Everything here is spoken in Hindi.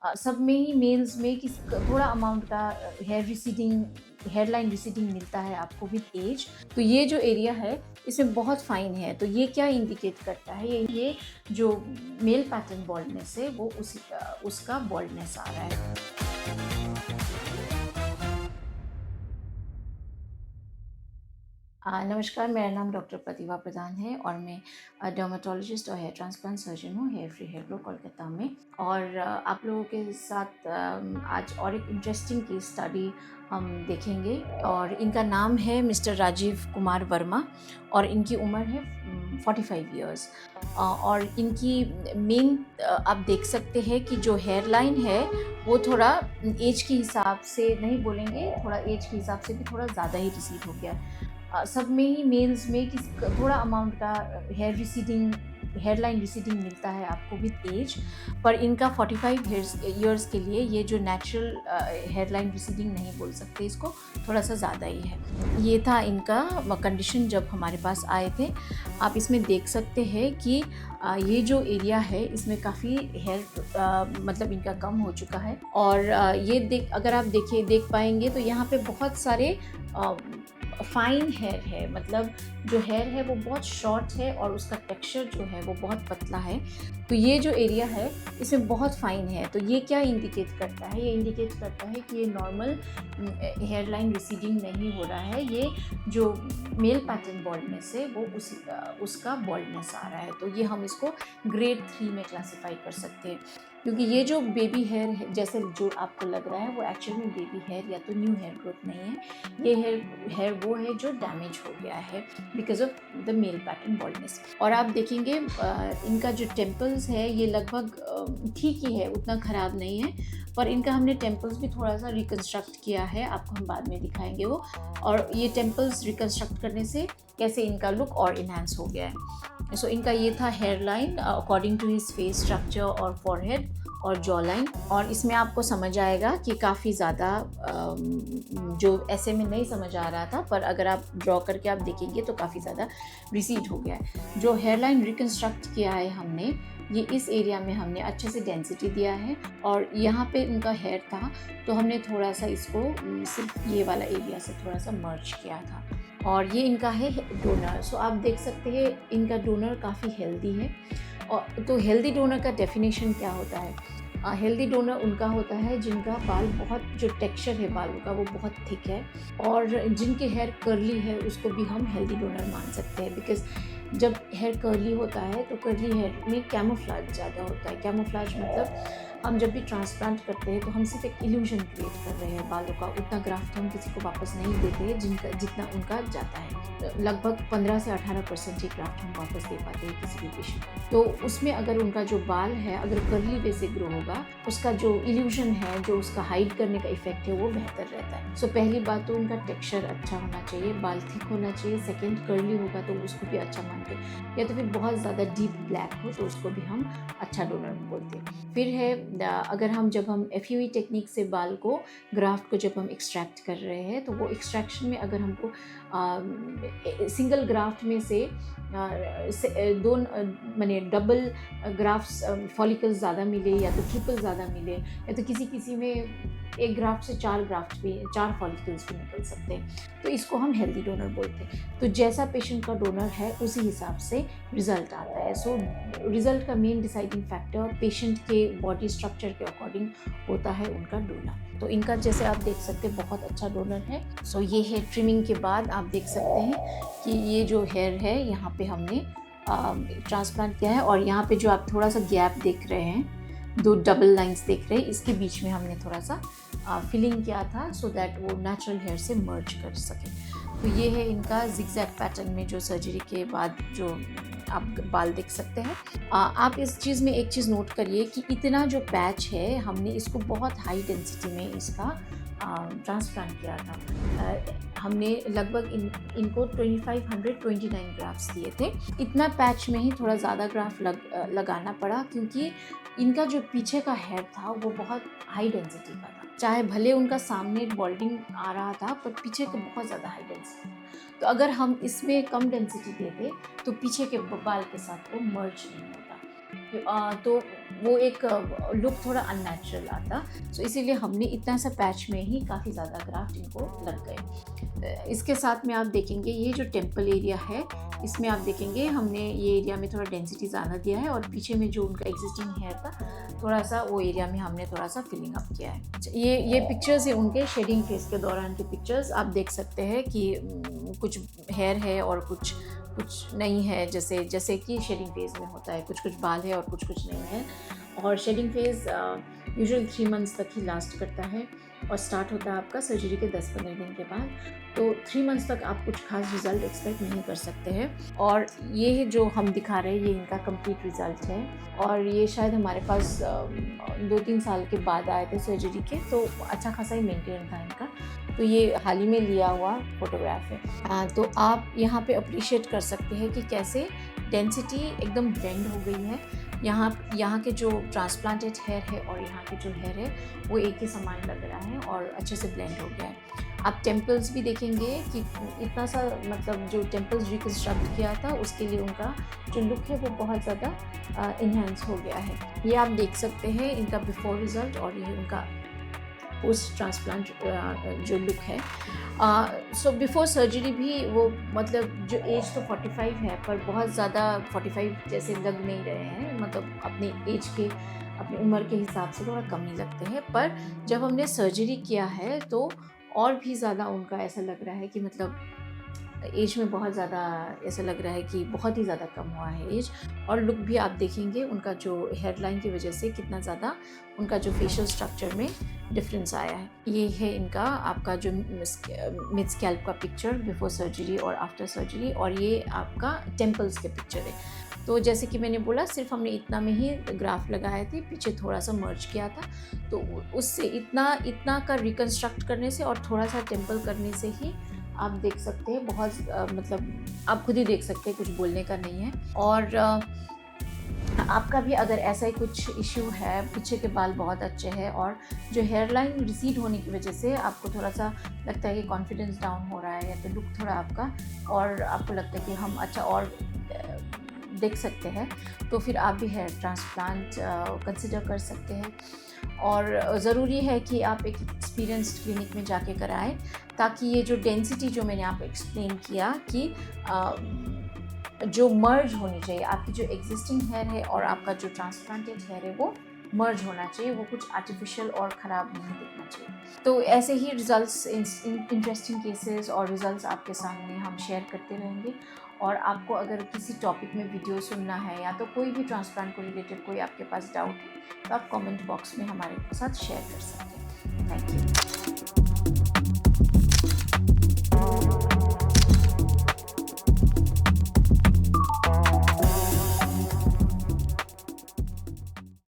सब में ही मेल्स में थोड़ा अमाउंट का हेयर लाइन रिसीडिंग मिलता है आपको विद एज। तो ये जो एरिया है इसमें बहुत फाइन है। तो ये क्या इंडिकेट करता है, ये जो मेल पैटर्न बॉल्डनेस है वो उसका बॉल्डनेस आ रहा है। नमस्कार, मेरा नाम डॉक्टर प्रतिभा प्रधान है और मैं डर्मेटोलॉजिस्ट और हेयर ट्रांसप्लांट सर्जन हूँ hair free hair grow Kolkata में। और आप लोगों के साथ आज और एक इंटरेस्टिंग केस स्टडी हम देखेंगे। और इनका नाम है मिस्टर राजीव कुमार वर्मा और इनकी उम्र है 45 ईयर्स। और इनकी मेन आप देख सकते हैं कि जो हेयर लाइन है वो थोड़ा एज के हिसाब से नहीं बोलेंगे, थोड़ा एज के हिसाब से भी थोड़ा ज़्यादा ही रिसीड हो गया। सब में ही मेल्स में थोड़ा अमाउंट का हेयर लाइन रिसीडिंग मिलता है आपको विद एज। पर इनका 45 ईयर्स के लिए ये जो नेचुरल हेयर लाइन रिसीडिंग नहीं बोल सकते इसको, थोड़ा सा ज़्यादा ही है। ये था इनका कंडीशन जब हमारे पास आए थे। आप इसमें देख सकते हैं कि ये जो एरिया है इसमें काफ़ी हेयर मतलब इनका कम हो चुका है। और ये अगर आप देख पाएंगे तो यहाँ पे बहुत सारे फाइन हेयर है, मतलब जो हेयर है वो बहुत शॉर्ट है और उसका टेक्सचर जो है वो बहुत पतला है। तो ये जो एरिया है इसमें बहुत फाइन है। तो ये क्या इंडिकेट करता है, ये इंडिकेट करता है कि ये नॉर्मल हेयर लाइन रिसीडिंग नहीं हो रहा है, ये जो मेल पैटर्न बॉल्डनेस है वो उसका बॉल्डनेस आ रहा है। तो ये हम इसको ग्रेड 3 में क्लासीफाई कर सकते हैं, क्योंकि ये जो बेबी हेयर है जैसे जो आपको लग रहा है वो एक्चुअली में बेबी हेयर या तो न्यू हेयर ग्रोथ नहीं है। ये हेयर वो है जो डैमेज हो गया है because of the male pattern baldness. और आप देखेंगे इनका जो टेम्पल्स है ये लगभग ठीक ही है, उतना ख़राब नहीं है। पर इनका हमने टेम्पल्स भी थोड़ा सा रिकन्स्ट्रक्ट किया है, आपको हम बाद में दिखाएंगे वो। और ये टेम्पल्स रिकन्स्ट्रक्ट करने से कैसे इनका लुक और इन्हांस हो गया है। सो इनका ये था hairline according to his face structure और फॉरहेड और जॉ लाइन। और इसमें आपको समझ आएगा कि काफ़ी ज़्यादा जो ऐसे में नहीं समझ आ रहा था, पर अगर आप ड्रॉ करके आप देखेंगे तो काफ़ी ज़्यादा रिसीड हो गया है। जो हेयर लाइन रिकन्स्ट्रक्ट किया है हमने, ये इस एरिया में हमने अच्छे से डेंसिटी दिया है। और यहाँ पे उनका हेयर था तो हमने थोड़ा सा इसको सिर्फ ये वाला एरिया से थोड़ा सा मर्ज किया था। और ये इनका है डोनर। सो आप देख सकते हैं इनका डोनर काफ़ी हेल्दी है। और तो हेल्दी डोनर का डेफिनेशन क्या होता है? हेल्दी डोनर उनका होता है जिनका बाल बहुत, जो टेक्सचर है बालों का वो बहुत थिक है। और जिनके हेयर कर्ली है उसको भी हम हेल्दी डोनर मान सकते हैं, बिकॉज जब हेयर कर्ली होता है तो कर्ली हेयर में कैमोफ्लेज ज़्यादा होता है। कैमोफ्लेज मतलब हम जब भी ट्रांसप्लांट करते हैं तो हम सिर्फ एक इल्यूजन क्रिएट कर रहे हैं बालों का, उतना ग्राफ्ट हम किसी को वापस नहीं देते हैं जितना उनका जाता है। लगभग 15 से 18% ही ग्राफ्ट हम वापस दे पाते हैं किसी भी पेशेंट को। तो उसमें अगर उनका जो बाल है अगर कर्ली वे से ग्रो होगा, उसका जो इल्यूजन है, जो उसका हाइड करने का इफेक्ट है वो बेहतर रहता है। सो पहली बात तो उनका टेक्सचर अच्छा होना चाहिए, बाल थिक होना चाहिए। सेकेंड, कर्ली होगा तो उसको भी अच्छा मानते हैं, या तो फिर बहुत ज़्यादा डीप ब्लैक हो तो उसको भी हम अच्छा डोनर बोलते हैं। फिर है अगर जब हम FUE टेक्निक से बाल को, ग्राफ्ट को जब हम एक्सट्रैक्ट कर रहे हैं तो वो एक्सट्रैक्शन में अगर हमको सिंगल ग्राफ्ट में से दो माने डबल ग्राफ्ट्स फॉलिकल्स ज़्यादा मिले या तो ट्रिपल ज़्यादा मिले, या तो किसी में एक ग्राफ्ट से 4 फॉलिकल्स भी निकल सकते हैं, तो इसको हम हेल्दी डोनर बोलते हैं। तो जैसा पेशेंट का डोनर है उसी हिसाब से रिजल्ट आता है। सो रिजल्ट का मेन डिसाइडिंग फैक्टर पेशेंट के बॉडी स्ट्रक्चर के अकॉर्डिंग होता है उनका डोनर। तो इनका जैसे आप देख सकते हैं बहुत अच्छा डोनर है। सो ये हेयर ट्रिमिंग के बाद आप देख सकते हैं कि ये जो हेयर है यहाँ पे हमने ट्रांसप्लांट किया है। और यहाँ पे जो आप थोड़ा सा गैप देख रहे हैं, 2 डबल लाइंस देख रहे हैं, इसके बीच में हमने थोड़ा सा फिलिंग किया था सो दैट वो नेचुरल हेयर से मर्ज कर सके। तो ये है इनका जिगजैग पैटर्न में जो सर्जरी के बाद जो आप बाल देख सकते हैं। आप इस चीज़ में एक चीज़ नोट करिए कि इतना जो पैच है हमने इसको बहुत हाई डेंसिटी में इसका ट्रांसप्लांट किया था। हमने लगभग इनको 2529 ग्राफ्स दिए थे। इतना पैच में ही थोड़ा ज़्यादा ग्राफ लगाना पड़ा, क्योंकि इनका जो पीछे का हेयर था वो बहुत हाई डेंसिटी का था। चाहे भले उनका सामने बॉल्डिंग आ रहा था पर पीछे का बहुत ज़्यादा हाई डेंसिटी था। तो अगर हम इसमें कम डेंसिटी देते तो पीछे के बाल के साथ वो मर्ज नहीं होता। तो वो एक लुक थोड़ा अननेचुरल आता। सो इसीलिए हमने इतना सा पैच में ही काफ़ी ज़्यादा ग्राफ्ट इनको लग गए। इसके साथ में आप देखेंगे ये जो टेम्पल एरिया है, इसमें आप देखेंगे हमने ये एरिया में थोड़ा डेंसिटी ज़्यादा दिया है, और पीछे में जो उनका एग्जिस्टिंग हेयर था थोड़ा सा वो एरिया में हमने थोड़ा सा फिलिंग अप किया है। ये पिक्चर्स है उनके शेडिंग फेस के दौरान के पिक्चर्स। आप देख सकते हैं कि कुछ हेयर है और कुछ नहीं है, जैसे कि शेडिंग फेज में होता है, कुछ बाल है और कुछ नहीं है। और शेडिंग फेज यूजुअली 3 मंथ्स तक ही लास्ट करता है और स्टार्ट होता है आपका सर्जरी के 10-15 दिन के बाद। तो 3 मंथ्स तक आप कुछ खास रिज़ल्ट एक्सपेक्ट नहीं कर सकते हैं। और ये जो हम दिखा रहे हैं ये इनका कंप्लीट रिज़ल्ट है, और ये शायद हमारे पास 2-3 साल के बाद आए थे सर्जरी के, तो अच्छा खासा ही मेंटेन था इनका। तो ये हाल ही में लिया हुआ फोटोग्राफ है। तो आप यहाँ पे अप्रिशिएट कर सकते हैं कि कैसे डेंसिटी एकदम ब्लेंड हो गई है। यहाँ के जो ट्रांसप्लांटेड हेयर है और यहाँ के जो हेयर है वो एक ही समान लग रहा है और अच्छे से ब्लेंड हो गया है। आप टेम्पल्स भी देखेंगे कि इतना सा, मतलब जो टेम्पल्स रिकन्स्ट्रक्ट किया था उसके लिए उनका जो लुक है वो बहुत ज़्यादा इन्हेंस हो गया है। ये आप देख सकते हैं इनका बिफोर रिज़ल्ट और ये उनका पोस्ट ट्रांसप्लांट जो लुक है। सो बिफोर सर्जरी भी वो, मतलब जो एज तो 45 है पर बहुत ज़्यादा 45 जैसे लग नहीं रहे हैं, मतलब अपने एज के, अपनी उम्र के हिसाब से थोड़ा कम ही लगते हैं। पर जब हमने सर्जरी किया है तो और भी ज़्यादा उनका ऐसा लग रहा है कि मतलब एज में बहुत ज़्यादा ऐसा लग रहा है कि बहुत ही ज़्यादा कम हुआ है एज। और लुक भी आप देखेंगे उनका जो हेयर लाइन की वजह से कितना ज़्यादा उनका जो फेशियल स्ट्रक्चर में डिफरेंस आया है। ये है इनका आपका जो मिड स्कैल्प का पिक्चर बिफोर सर्जरी और आफ्टर सर्जरी, और ये आपका टेम्पल्स के पिक्चर है। तो जैसे कि मैंने बोला सिर्फ हमने इतना में ही ग्राफ लगाए थे, पीछे थोड़ा सा मर्ज किया था, तो उससे इतना का रिकन्स्ट्रक्ट करने से और थोड़ा सा टेम्पल करने से ही आप देख सकते हैं बहुत मतलब आप खुद ही देख सकते हैं, कुछ बोलने का नहीं है। और आपका भी अगर ऐसा ही कुछ इश्यू है, पीछे के बाल बहुत अच्छे हैं और जो हेयर लाइन रिसीड होने की वजह से आपको थोड़ा सा लगता है कि कॉन्फिडेंस डाउन हो रहा है या तो लुक थोड़ा आपका, और आपको लगता है कि हम अच्छा और देख सकते हैं, तो फिर आप भी हेयर ट्रांसप्लांट कंसिडर कर सकते हैं। और ज़रूरी है कि आप एक एक्सपीरियंस्ड क्लिनिक में जाके कराएं, ताकि ये जो डेंसिटी जो मैंने आपको एक्सप्लेन किया कि जो मर्ज होनी चाहिए, आपकी जो एग्जिस्टिंग हेयर है और आपका जो ट्रांसप्लांटेड हेयर है वो मर्ज होना चाहिए, वो कुछ आर्टिफिशियल और ख़राब नहीं दिखना चाहिए। तो ऐसे ही रिजल्ट्स, इंटरेस्टिंग केसेस और रिजल्ट्स आपके सामने हम शेयर करते रहेंगे। और आपको अगर किसी टॉपिक में वीडियो सुनना है या तो कोई भी ट्रांसप्लांट को रिलेटेड कोई आपके पास डाउट है, तो आप कमेंट बॉक्स में हमारे साथ शेयर कर सकते हैं। Thank you.